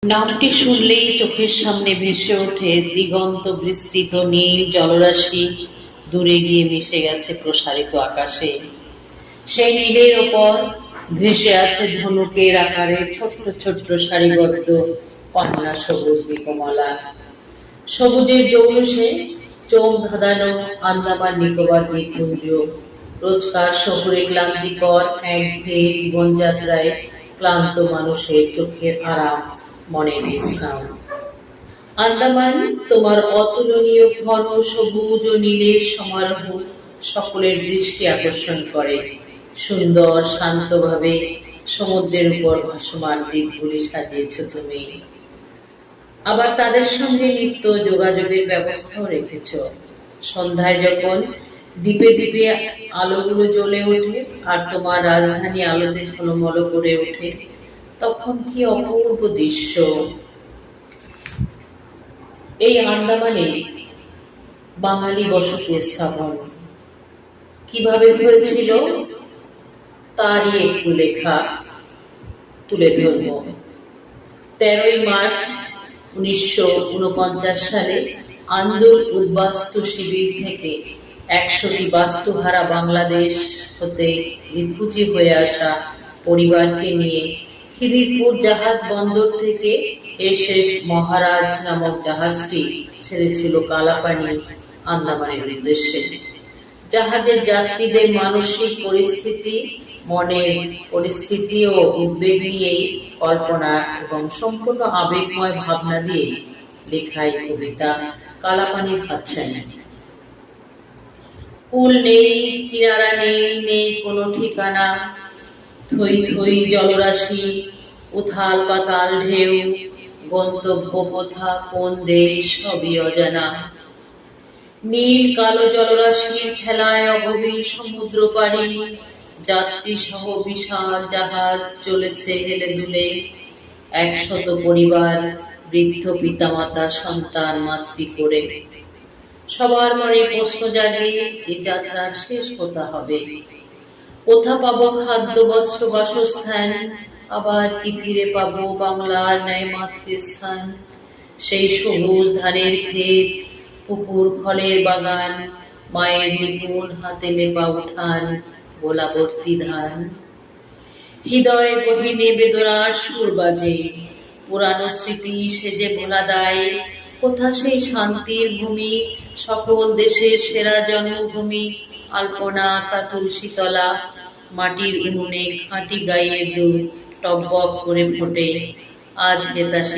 নামটি শুনলেই চোখের সামনে ভেসে ওঠে দিগন্ত বিস্তৃত নীল জলরাশি, দূরে গিয়ে মিশে গেছে প্রসারিত আকাশে। সেই নীলের ওপর ভেসে আছে ধনুকের আকারে ছোট্ট ছোট্ট সারিবদ্ধ পান্না সবুজ দ্বীপমালা। সবুজের জৌলুসে চোখ ধাঁধানো আন্দামান নিকোবর দ্বীপপুঞ্জ। রোজকার শহুরে ক্লান্তিকর একঘেয়ে জীবনযাত্রায় ক্লান্ত মানুষের চোখের আরাম, মনের বিশ্রাম। আন্দামান তোমার অতুলনীয় ঘন সবুজ ও নীলের সমারোহ সকলের দৃষ্টি আকর্ষণ করে। সুন্দর শান্তভাবে সমুদ্রের উপর ভাসমান দ্বীপগুলি সাজিয়েছ তুমি। আবার তাদের সঙ্গে নিত্য যোগাযোগের ব্যবস্থাও রেখেছ। সন্ধ্যায় যখন দ্বীপে দ্বীপে আলোগুলো জ্বলে ওঠে আর তোমার রাজধানী আলোতে ঝলমল করে ওঠে, তখন কি অপূর্ব দৃশ্য! এই আন্দামানে বাঙালি বসতি স্থাপন কিভাবে হয়েছিল তারই একটু লেখা তুলে ধরব। 13ই মার্চ 1949 সালে আন্দোল উদ্বাস্তু শিবির থেকে 100টি বাস্তুহারা বাংলাদেশ হতে রিফিউজি হয়ে আসা পরিবারকে নিয়ে খিদিরপুর জাহাজ বন্দর থেকে এসএস মহারাজ নামক জাহাজটি ছেড়েছিল কালাপানি আন্দামানের উদ্দেশ্যে। জাহাজের যাত্রীদের মানসিক পরিস্থিতি, মনের পরিস্থিতি ও উদ্বেগ নিয়েই কল্পনা এবং সম্পূর্ণ আবেগময় ভাবনা দিয়ে লেখাই কবিতা কালাপানির হাতছানি। কুল নেই, কিনারা নেই, নেই কোনো ঠিকানা, থই থই জলরাশি, উথাল পাতাল ঢেউ, গন্তব্য কোথা কোন দেশ সবই অজানা। নীল কালো জলরাশির খেলায় অগভীর সমুদ্র পাড়ি, যাত্রী সহ বিশাল জাহাজ চলেছে হেলে দুলে। 100 পরিবার, বৃদ্ধ পিতামাতা, সন্তান মাতৃ করে। সবার মনে প্রশ্ন জাগে, এই যাত্রার শেষ কোথা হবে? কোথা পাবো খাদ্য বস্ত্র বাসস্থান? আবার কি ফিরে পাবো বাংলার ন্যায় মাতৃস্থান? সেই সবুজ ধানের ক্ষেত, পুকুর ফলের বাগান, মায়ের নিপুণ হাতে লেপা উঠান, গোলাবর্তী ধান। হৃদয়ে গহীনে বেদনার সুর বাজে, পুরানো স্মৃতি সেজে ভোলা দায়। কোথা সেই শান্তির ভূমি, সকল দেশের সেরা জন্মভূমি? আলপনা আঁকা তুলসীতলা, মাটির উনুনে খাঁটি গাইয়ের দুধ টকবক করে ফোটে। আজ হেতাশি